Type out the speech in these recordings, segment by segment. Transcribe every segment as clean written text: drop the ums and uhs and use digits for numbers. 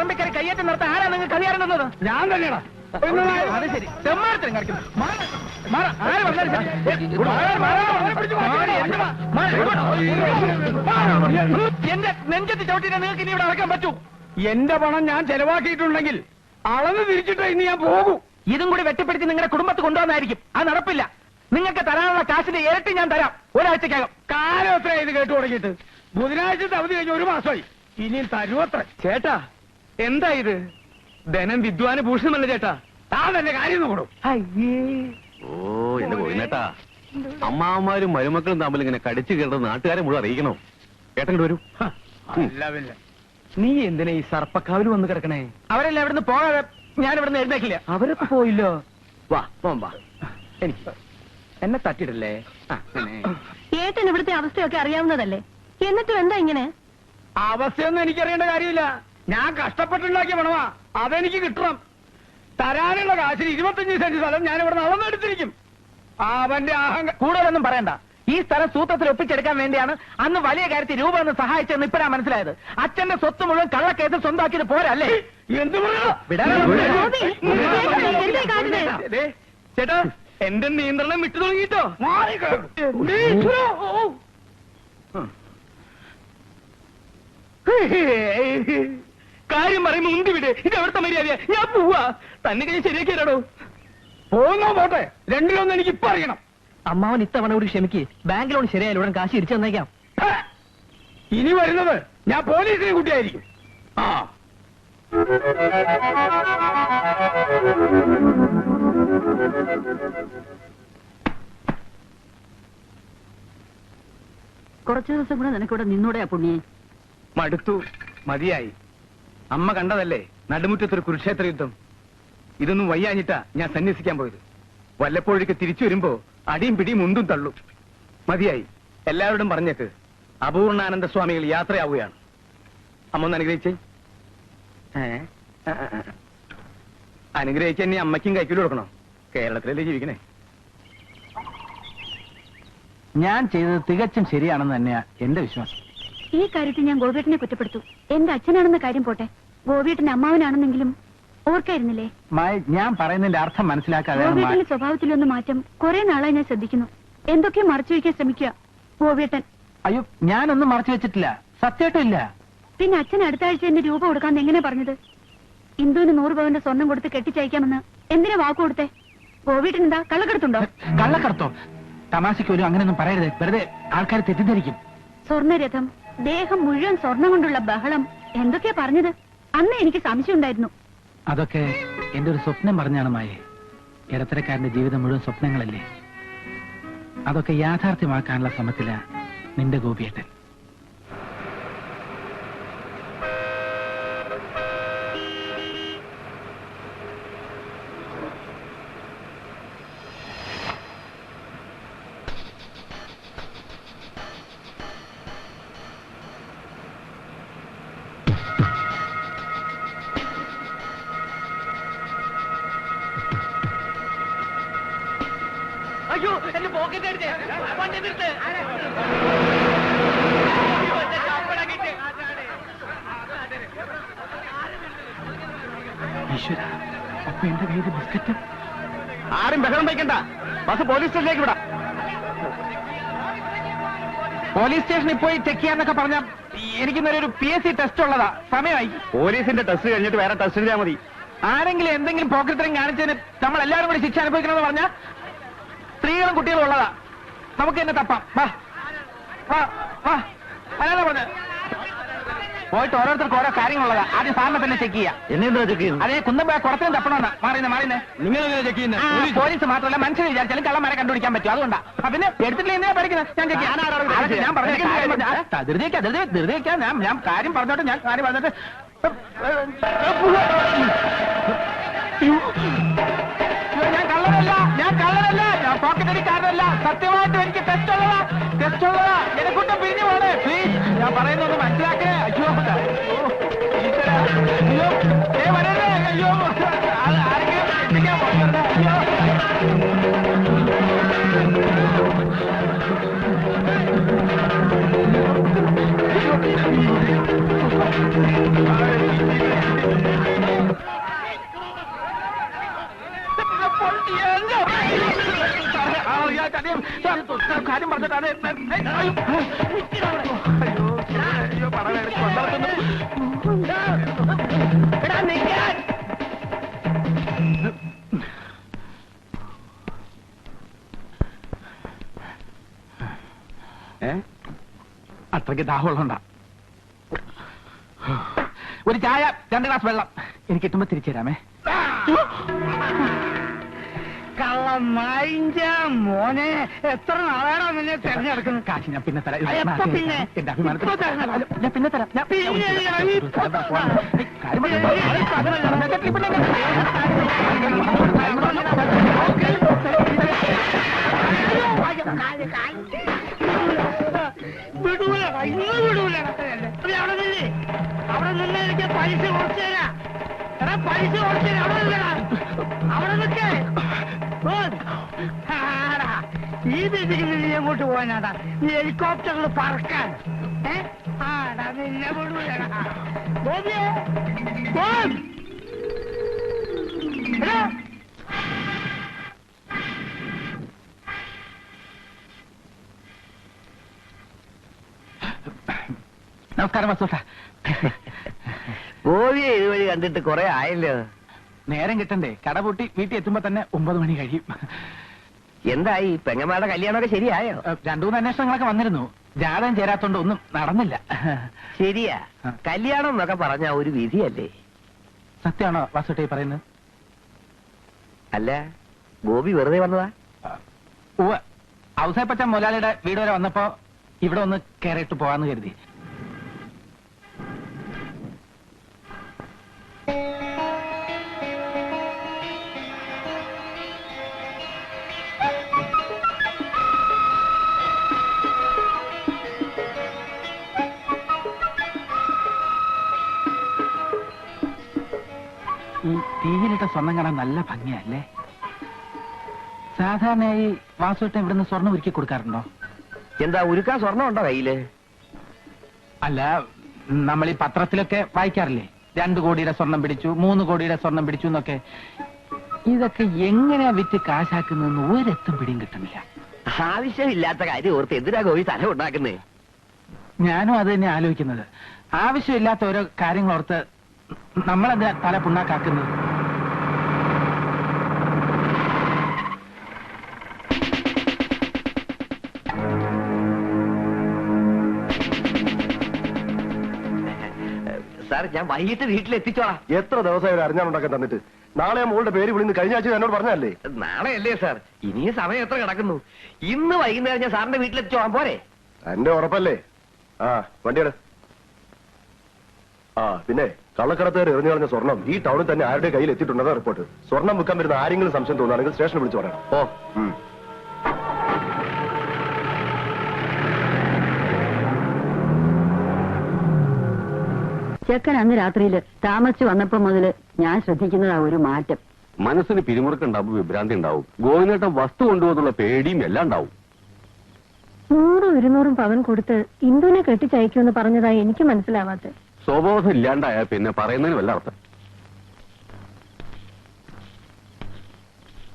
പറമ്പിക്കറി കയ്യേറ്റം നടത്താൻ ആരാ നിങ്ങൾ കളിയാറുന്നത്? ഞാൻ തന്നെയാ. അത് ശരി, തെമ്മാരത്തിനും കളിക്കുന്നു. എന്റെ നെഞ്ചത്ത് ചവിട്ടിനെ നിങ്ങൾക്ക് ഇനി ഇവിടെ അടക്കാൻ പറ്റൂ? എന്റെ പണം ഞാൻ ചെലവാക്കിയിട്ടുണ്ടെങ്കിൽ അളന്ന് തിരിച്ചിട്ട് ഇനി ഞാൻ പോകും. ഇതും കൂടി വെട്ടിപ്പിടിച്ച് നിങ്ങളുടെ കുടുംബത്ത് കൊണ്ടുവന്നായിരിക്കും. അത് നടപ്പില്ല. നിങ്ങൾക്ക് തരാനുള്ള കാശിന്റെ ഇരട്ടി ഞാൻ തരാം ഒരാഴ്ചക്കകം. കാലം എത്ര ഇത് കേട്ടു തുടങ്ങിയിട്ട്? ബുധനാഴ്ചത്തെ അവധി കഴിഞ്ഞ് 1 മാസമായി. ഇനിയും തരുവത്ര. ചേട്ടാ എന്താ ഇത്? ധനം വിദ്വാന് ഭൂഷണമല്ല ചേട്ടാ. താൻ തന്നെ കാര്യം നോക്കണം. ഓ എന്റെ പോയിനേട്ടാ, അമ്മാവന്മാരും മരുമക്കളും തമ്മിൽ ഇങ്ങനെ കടിച്ചു കയറുന്നത് നാട്ടുകാരെ മുഴുവൻ അറിയിക്കണം. ഏട്ടൻ വരൂ. നീ എന്തിനാ ഈ സർപ്പക്കാവിൽ വന്ന് കിടക്കണേ? അവരെല്ലാം ഇവിടുന്ന് പോകാതെ ഞാൻ ഇവിടുന്ന് എഴുന്നേക്കില്ല. അവരൊക്കെ പോയില്ലോ. വാ വാ, എനിക്ക് എന്നെ തട്ടിടല്ലേ. ഏട്ടൻ ഇവിടുത്തെ അവസ്ഥയൊക്കെ അറിയാവുന്നതല്ലേ, എന്നിട്ടും എന്താ ഇങ്ങനെ? അവസ്ഥയൊന്നും എനിക്കറിയേണ്ട കാര്യമില്ല. ഞാൻ കഷ്ടപ്പെട്ടുണ്ടാക്കിയ പണമാ, അതെനിക്ക് കിട്ടണം. തരാനുള്ള കാശിന് 25 സെന്റ് സ്ഥലം ഞാൻ ഇവിടെ നടന്നെടുത്തിരിക്കും. അവന്റെ കൂടുതലൊന്നും പറയണ്ട. ഈ സ്ഥലം സൂത്രത്തിൽ ഒപ്പിച്ചെടുക്കാൻ വേണ്ടിയാണ് അന്ന് വലിയ കാര്യത്തിൽ രൂപ ഒന്ന് സഹായിച്ചെന്ന് ഇപ്പഴാ മനസ്സിലായത്. അച്ഛന്റെ സ്വത്ത് മുഴുവൻ കള്ളക്കേസിൽ സ്വന്തമാക്കിയത് പോരല്ലേ? എന്ത് ചേട്ടാ, എന്റെ നിയന്ത്രണം വിട്ടു തുടങ്ങിട്ടോ. കാര്യം പറയുമ്പോ മുന്തി വിട്. ഇത് എവിടുത്തെ മര്യാദയാ? ഞാൻ പോവാ. തന്നെ കഴിഞ്ഞ് ശരിയാക്കിയാലോ? പോകുന്നോ പോട്ടെ, രണ്ടിലൊന്നും എനിക്ക് ഇപ്പൊ അറിയണം. അമ്മാവൻ ഇത്തവണ കൂടി ക്ഷമിക്ക്. ബാങ്ക് ലോൺ ശരിയായാലും ഉടൻ കാശ് തിരിച്ചു തന്നേക്കാം. ഇനി വരുന്നത് ഞാൻ പോലീസിനെ കൂട്ടിയായിരിക്കും. കുറച്ചു ദിവസം കൂടെ നിനക്കിവിടെ നിന്നൂടെയാ പുണ്യേ? മടുത്തു, മതിയായി. അമ്മ കണ്ടതല്ലേ നടുമുറ്റത്തൊരു കുരുക്ഷേത്ര യുദ്ധം. ഇതൊന്നും വയ്യാഞ്ഞിട്ടാ ഞാൻ സന്യസിക്കാൻ പോയത്. വല്ലപ്പോഴേക്ക് തിരിച്ചു വരുമ്പോ അടിയും പിടിയും മുണ്ടും തള്ളും. മതിയായി. എല്ലാവരോടും പറഞ്ഞേക്ക് അപൂർണാനന്ദ സ്വാമികൾ യാത്രയാവുകയാണ്. അമ്മ ഒന്ന് അനുഗ്രഹിച്ചേ. അനുഗ്രഹിച്ച എന്നെ അമ്മയ്ക്കും കൈക്കൂലി കൊടുക്കണം. കേരളത്തിലല്ലേ ജീവിക്കണേ. ഞാൻ ചെയ്തത് തികച്ചും ശരിയാണെന്ന് തന്നെയാ എന്റെ വിശ്വാസം. ഈ കാര്യത്തിൽ ഞാൻ ഗോപിയേട്ടനെ കുറ്റപ്പെടുത്തു. എന്റെ അച്ഛനാണെന്ന കാര്യം പോട്ടെ, ഗോപിയേട്ടന്റെ അമ്മാവനാണെന്നെങ്കിലും ഓർക്കായിരുന്നില്ലേ? ഞാൻ പറയുന്നതിന്റെ അർത്ഥം മനസ്സിലാക്കാതെ ഗോപിയേട്ടന്റെ സ്വഭാവത്തിലൊന്ന് മാറ്റം കുറെ നാളായി ഞാൻ ശ്രദ്ധിക്കുന്നു. എന്തൊക്കെയോ മറച്ചു വയ്ക്കാൻ ശ്രമിക്കുക ഗോപിയേട്ടൻ. അയ്യോ, ഞാനൊന്നും മറച്ചു വെച്ചിട്ടില്ല, സത്യമായിട്ടും ഇല്ല. പിന്നെ അച്ഛൻ അടുത്ത ആഴ്ച എന്റെ രൂപ കൊടുക്കാന്ന് എങ്ങനെ പറഞ്ഞത്? ഇന്ദുവിന് 100 പവന്റെ സ്വർണം കൊടുത്ത് കെട്ടിച്ചയക്കാമെന്ന് എന്തിനാ വാക്ക് കൊടുത്തേ? ഗോപിയേട്ടൻ എന്താ കള്ളക്കടത്തുണ്ടോ? കള്ളക്കടത്തോ? തമാശയ്ക്ക് പോലും അങ്ങനെയൊന്നും പറയരുത്, വെറുതെ ആൾക്കാർ തെറ്റിദ്ധരിക്കും. സ്വർണ്ണരഥം, ദേഹം മുഴുവൻ സ്വർണം കൊണ്ടുള്ള ബഹളം, എന്തൊക്കെയാ പറഞ്ഞത്? അന്ന് എനിക്ക് സംശയം ഉണ്ടായിരുന്നു. അതൊക്കെ എന്റെ ഒരു സ്വപ്നം പറഞ്ഞാണ് മായേ. ഇടത്തരക്കാരന്റെ ജീവിതം മുഴുവൻ സ്വപ്നങ്ങളല്ലേ. അതൊക്കെ യാഥാർത്ഥ്യമാക്കാനുള്ള ശ്രമത്തില നിന്റെ ഗോപിയേട്ടൻ. അയ്യോ, എന്റെ പോക്കറ്റ് അടിച്ചേ. വണ്ടി നിർത്ത്. ഈശ്വര, അപ്പൊ എന്റെ കയ്യിൽ ബിസ്ക്കറ്റ്. ആരും ബഹളം വയ്ക്കണ്ട, ബസ് പോലീസ് സ്റ്റേഷനിലേക്ക് വിടാം. പോലീസ് സ്റ്റേഷനിൽ പോയി ചെക്ക് ചെയ്യാന്നൊക്കെ പറഞ്ഞ എനിക്കിന്നൊരു PSC ടെസ്റ്റ് ഉള്ളതാ. സമയമായി. പോലീസിന്റെ ടെസ്റ്റ് കഴിഞ്ഞിട്ട് വേറെ ടെസ്റ്റ് ചെയ്താൽ മതി. ആരെങ്കിലും എന്തെങ്കിലും പോക്കറ്റിലും കാണിച്ചതിന് നമ്മൾ എല്ലാവരും കൂടി ശിക്ഷ അനുഭവിക്കണമെന്ന് പറഞ്ഞാൽ സ്ത്രീകളും കുട്ടികളും ഉള്ളതാ. നമുക്ക് തന്നെ തപ്പാം. വാ വാ വാ. അല്ലാതെ പറഞ്ഞത് പോയിട്ട് ഓരോരുത്തർക്ക് ഓരോ കാര്യങ്ങളുള്ളതാ. ആദ്യം സാറിനെ തന്നെ ചെക്ക് ചെയ്യാം. എന്നെന്താ ചെക്ക് ചെയ്യുന്നത്? അതേ കുന്നമ്പ കുറച്ചും തപ്പണമെന്നാ. മാറിയുന്നേ. നിങ്ങൾ ചെക്ക് ചെയ്യുന്നത് പോലീസ് മാത്രമല്ല, മനുഷ്യന് വിചാരിച്ചാലും കള്ളന്മാരെ കണ്ടുപിടിക്കാൻ പറ്റും. അതുകൊണ്ടാ. പിന്നെ എടുത്തിട്ടില്ല എന്തിനാ പഠിക്കുന്നത്? ഞാൻ ചെക്ക് ചെയ്യാം. ഞാൻ ധൃതിക്കാം. ഞാൻ കാര്യം പറഞ്ഞോട്ടെ. ഞാൻ കള്ളനല്ല, ഞാൻ പോക്കറ്റ് അടിക്കാരനല്ല. സത്യമായിട്ടും എനിക്ക് ടെസ്റ്റ് ഉള്ളതാ. എന്നെക്കൊണ്ട് പിരിഞ്ഞു പോണേ പ്ലീസ്. ഞാൻ പറയുന്നൊന്ന് മനസ്സിലാക്കേ. അയ്യോ അയ്യോ, വരരുതേ. അയ്യോ, ആരെങ്കിലും എത്തിക്കാൻ പോകരുത്. അയ്യോ കാര്യം പറഞ്ഞിട്ടാണ് അത്രയ്ക്ക് ദാഹമുള്ളണ്ട. ഒരു ചായ 2 ഗ്ലാസ് വെള്ളം എനിക്ക് കിട്ടുമ്പോ തിരിച്ചു തരാമേ. കള്ളം മൈഞ്ച മോനെ, എത്ര നാളാണോ നിന്നെ തെരഞ്ഞെടുക്കുന്നത്? കാശ് ഞാൻ പിന്നെ തരാം. എപ്പോ പിന്നെ? എന്റെ അഭിമാനത്തിൽ ഇപ്പോ തരണം. ഞാൻ പിന്നെ തരാം. ഞാൻ പിന്നെ വിടൂല, ഇന്ന് വിടൂല. അവിടെ നിന്നേ, അവിടെ നിന്ന് എനിക്ക് പൈസ കുറച്ചു തരാം. എടാ പൈസ കുറച്ചു തരാം. അവിടെ നിൽക്കടാ, അവിടെ നിൽക്കേ. ഈ ദിശയിൽ നീ എങ്ങോട്ട് പോകാനാടാ? നീ ഹെലികോപ്റ്ററിൽ പറക്കാൻ. ആടാ നിന്നെ വിടൂലടാ. ഗോപിയേ, ഗോപ്. എടാ നമസ്കാരം വസൂട്ട. ഗോപിയെ ഇതുവഴി കണ്ടിട്ട് കുറെ ആയല്ലോ. നേരം കിട്ടണ്ടേ? കട പൂട്ടി വീട്ടിൽ എത്തുമ്പോ തന്നെ 9 മണി കഴിയും. എന്തായി പെങ്ങന്മാരുടെ കല്യാണമൊക്കെ ശരിയായോ? 2-3 അന്വേഷണങ്ങളൊക്കെ വന്നിരുന്നു. ജാതകം ചേരാത്തോണ്ട് ഒന്നും നടന്നില്ല. ശരിയാ, കല്യാണം എന്നൊക്കെ പറഞ്ഞ ഒരു വിധിയല്ലേ? സത്യമാണോ വാസുട്ടേ പറയുന്നത്? അല്ല, ഗോപി വെറുതെ വന്നതാ? ഔസേപ്പച്ച മുതലാളിയുടെ വീട് വരെ വന്നപ്പോ ഇവിടെ ഒന്ന് കയറിയിട്ട് പോവാന്ന് കരുതി. ഈ തീയിലിട്ട സ്വർണം കാണാൻ നല്ല ഭംഗിയല്ലേ? സാധാരണയായി വാസുട്ടൻ ഇവിടുന്ന് സ്വർണം ഒരുക്കി കൊടുക്കാറുണ്ടോ? എന്താ ഉരുക്കാൻ സ്വർണം ഉണ്ടോ കയ്യില്? അല്ല, നമ്മൾ ഈ പത്രത്തിലൊക്കെ വായിക്കാറില്ലേ, 2 കോടിയുടെ സ്വർണം പിടിച്ചു, 3 കോടിയുടെ സ്വർണം പിടിച്ചു എന്നൊക്കെ. ഇതൊക്കെ എങ്ങനെയാ വിറ്റ് കാശാക്കുന്നതെന്ന് ഒരെത്തും പിടിയും കിട്ടുന്നില്ല. ആവശ്യമില്ലാത്ത കാര്യം ഓർത്ത് എന്തിനാ ഗോപി തല ഉണ്ടാക്കുന്നേ? ഞാനും അത് തന്നെ ആലോചിക്കുന്നത്. ആവശ്യമില്ലാത്ത ഓരോ കാര്യങ്ങൾ ഓർത്ത് നമ്മളെന്താ തല പുണ്ണാക്കാക്കുന്നത്? സാർ, ഞാൻ വൈകിട്ട് വീട്ടിലെത്തിച്ചോളാം. എത്ര ദിവസമായി അറിഞ്ഞാലുണ്ടാക്കാൻ തന്നിട്ട്? നാളെ ആ മോളുടെ പേര് വിളിന്ന് കഴിഞ്ഞ ആഴ്ച എന്നോട് പറഞ്ഞല്ലേ? നാളെ അല്ലേ സാർ? ഇനിയും സമയം എത്ര കിടക്കുന്നു? ഇന്ന് വൈകുന്നേരം ഞാൻ സാറിന്റെ വീട്ടിലെത്തിച്ചോളാം, പോരെ? എന്റെ ഉറപ്പല്ലേ? ആ, വണ്ടിയുടെ. ആ, പിന്നെ കള്ളക്കടത്തുകാർ എറിഞ്ഞു കളഞ്ഞ സ്വർണം ഈ ടൗണിൽ തന്നെ ആരുടെ കയ്യിൽ എത്തിയിട്ടുണ്ടെന്ന റിപ്പോർട്ട്. സ്വർണം വിൽക്കാൻ വരുന്ന ആരെങ്കിലും സംശയം തോന്നുകയാണെങ്കിൽ സ്റ്റേഷനിൽ വിളിച്ചു പറയാം. ഓ, ചെക്കൻ അന്ന് രാത്രിയില് താമസിച്ചു വന്നപ്പോ മുതല് ഞാൻ ശ്രദ്ധിക്കുന്നതാ ഒരു മാറ്റം. മനസ്സിന് പിരിമുറുക്കുണ്ടാവും, വിഭ്രാന്തി ഉണ്ടാവും, ഗോവിന്ദേട്ടൻ വസ്തു കൊണ്ടുപോകുന്നുള്ള പേടിയും എല്ലാം ഉണ്ടാവും. 100-200 പവൻ കൊടുത്ത് ഇന്ദുവിനെ കെട്ടിച്ചയക്കുമെന്ന് പറഞ്ഞതായി എനിക്ക് മനസ്സിലാവാത്ത. സ്വബോധം ഇല്ലാണ്ടായ പിന്നെ പറയുന്നതിന് വല്ല അർത്ഥം.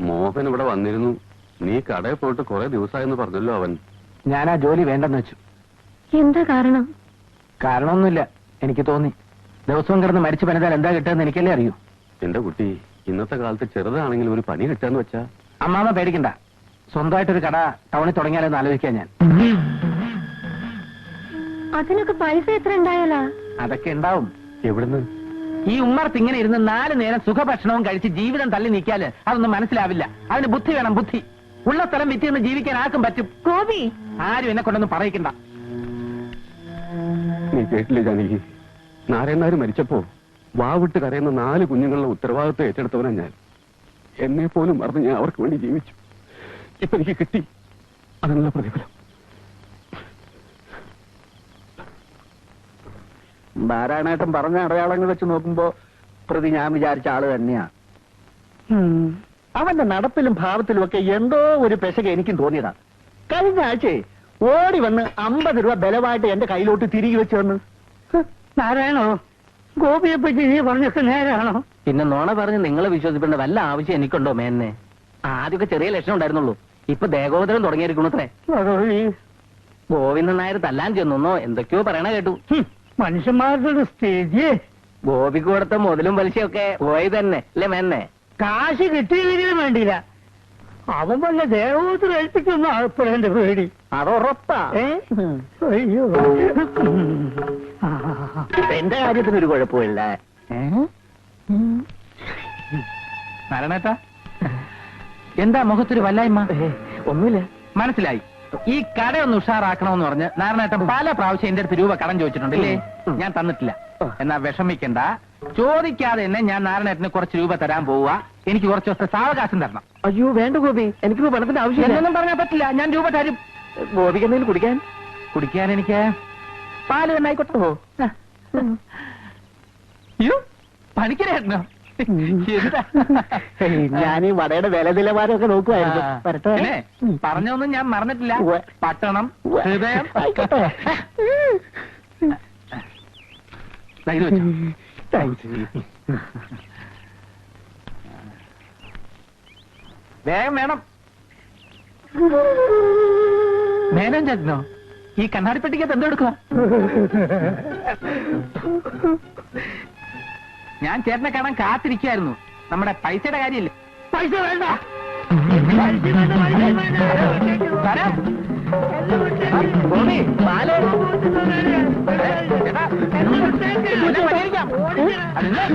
മോഹൻ ഇവിടെ വന്നിരുന്നു. നീ കടയിൽ പോയിട്ട് കുറെ ദിവസമായെന്ന് പറഞ്ഞല്ലോ അവൻ. ഞാൻ ആ ജോലി വേണ്ടെന്ന് വെച്ചു. എന്താ കാരണം? കാരണമൊന്നുമില്ല, എനിക്ക് തോന്നി. ദിവസവും കിടന്ന് മരിച്ചു പണിതാൽ എന്താ കിട്ടുമെന്ന് എനിക്കല്ലേ അറിയൂ. എന്റെ കുട്ടി, ഇന്നത്തെ കാലത്ത് ചെറുതാണെങ്കിലും ഒരു പണി കിട്ടാന്ന് വെച്ചാ. അമ്മാമ പേടിക്കണ്ട, സ്വന്തമായിട്ടൊരു കട ടൗണിൽ തുടങ്ങിയാലെന്ന് ആലോചിക്കാൻ ഞാൻ. അതിനൊക്കെ പൈസ എത്ര ഉണ്ടായാലാ? അതൊക്കെ ഉണ്ടാവും. എവിടുന്ന്? ഈ ഉമ്മർത്ത് ഇങ്ങനെ ഇരുന്ന് 4 നേരം സുഖഭക്ഷണവും കഴിച്ച് ജീവിതം തള്ളി നീക്കിയാല് അതൊന്നും മനസ്സിലാവില്ല. അതിന് ബുദ്ധി വേണം, ബുദ്ധി. ഉള്ള സ്ഥലം വിറ്റിന്ന് ജീവിക്കാൻ ആർക്കും പറ്റും. ഗോപി, ആരും എന്നെ കൊണ്ടൊന്നും പറയിക്കണ്ട. നീ കേട്ടില്ലേ ജാനകി? നാരായണനാര് മരിച്ചപ്പോ വാവിട്ട് കരയുന്ന 4 കുഞ്ഞുങ്ങളുടെ ഉത്തരവാദിത്വം ഏറ്റെടുത്തവനാ ഞാൻ. എന്നെ പോലും മറന്ന് ഞാൻ അവർക്ക് വേണ്ടി ജീവിച്ചു. ഇപ്പൊ എനിക്ക് കിട്ടി അതിനുള്ള പ്രതിഫലം. നാരായണേട്ടൻ പറഞ്ഞ അടയാളങ്ങൾ വെച്ച് നോക്കുമ്പോ പ്രതി ഞാൻ വിചാരിച്ച ആള് തന്നെയാ. അവന്റെ നടപ്പിലും ഭാവത്തിലും ഒക്കെ എന്തോ ഒരു പെശക എനിക്കും തോന്നിയതാ. കഴിഞ്ഞ ആഴ്ചയെ ഓടി വന്ന് 50 രൂപ ബലമായിട്ട് എന്റെ കയ്യിലോട്ട് തിരികെ വെച്ച് വന്ന്. നാരായണോ, ഗോപിയെ പറ്റി നീ പറഞ്ഞൊക്കെ നേരാണോ? പിന്നെ നോണ പറഞ്ഞ് നിങ്ങളെ വിശ്വസിക്കേണ്ട വല്ല ആവശ്യം എനിക്കുണ്ടോ മേന്നെ? ആദ്യമൊക്കെ ചെറിയ ലക്ഷണം ഉണ്ടായിരുന്നുള്ളൂ, ഇപ്പൊ ദേഹോദരം തുടങ്ങിയിരിക്കണത്രേ. ഗോവിന്ദൻ നായർ തല്ലാൻ ചെന്നോ എന്തൊക്കെയോ പറയണ കേട്ടു. മനുഷ്യന്മാരുടെ സ്ഥിതി ഗോപിക്ക് കൊടുത്ത മുതലും പലിശയൊക്കെ പോയി തന്നെ അല്ലേ മേന്നെ? കാശ് കിട്ടിയില്ലെങ്കിലും വേണ്ടിയില്ല. അവൻ വല്ല ദേവോത്തരം ഏൽപ്പിക്കുന്ന ആൾപ്പെടേണ്ട പേടി. അതുറപ്പാ. അയ്യോ, എന്റെ കാര്യത്തിന് ഒരു കുഴപ്പമില്ല. നാരായണേട്ടാ, എന്താ മുഖത്തൊരു വല്ലായ്മ? ഒന്നുമില്ല. മനസ്സിലായി. ഈ കടയൊന്ന് ഉഷാറാക്കണമെന്ന് പറഞ്ഞ് നാരായണേട്ടൻ പല പ്രാവശ്യം എന്റെ അടുത്ത് രൂപ കടം ചോദിച്ചിട്ടുണ്ടല്ലേ? ഞാൻ തന്നിട്ടില്ല. എന്നാ വിഷമിക്കണ്ട, ചോദിക്കാതെ തന്നെ ഞാൻ നാരായണേട്ടന് കുറച്ച് രൂപ തരാൻ പോവുക. എനിക്ക് കുറച്ച് ദിവസത്തെ സാവകാശം തരണം. അയ്യോ വേണ്ട ഗോപി, എനിക്ക് പണത്തിന്റെ ആവശ്യമില്ല. എന്നൊന്നും പറഞ്ഞാൽ പറ്റില്ല, ഞാൻ രൂപ തരും. ഗോപിക്ക് എന്തെങ്കിലും കുടിക്കാൻ? കുടിക്കാൻ എനിക്ക് പാല് തന്നെ ആയിക്കോട്ടെ. അയ്യോ, പണിക്കരേട്ടനോ? ഞാൻ ഈ വടയുടെ വില നിലവാരമൊക്കെ നോക്കുവായിരുന്നു. വരട്ടെ. പിന്നെ പറഞ്ഞൊന്നും ഞാൻ മറന്നിട്ടില്ല. പട്ടണം, ഹൃദയം. ആയിക്കോട്ടെ. ദാ ഇത് വെച്ചോ. വേഗം വേണം. മേനോൻ ചേട്ടനോ? ഈ കണ്ണാടിപ്പെട്ടിക്കകത്ത് എന്തോ എടുക്കുക? ഞാൻ ചേട്ടനെ കാണാൻ കാത്തിരിക്കായിരുന്നു. നമ്മുടെ പൈസയുടെ കാര്യമില്ലേ? പൈസ വേണ്ട. തരാം. ഗോപി, പാല്. ചേട്ടാ, എല്ലാം പരിഹരിക്കാം. അതെന്താ?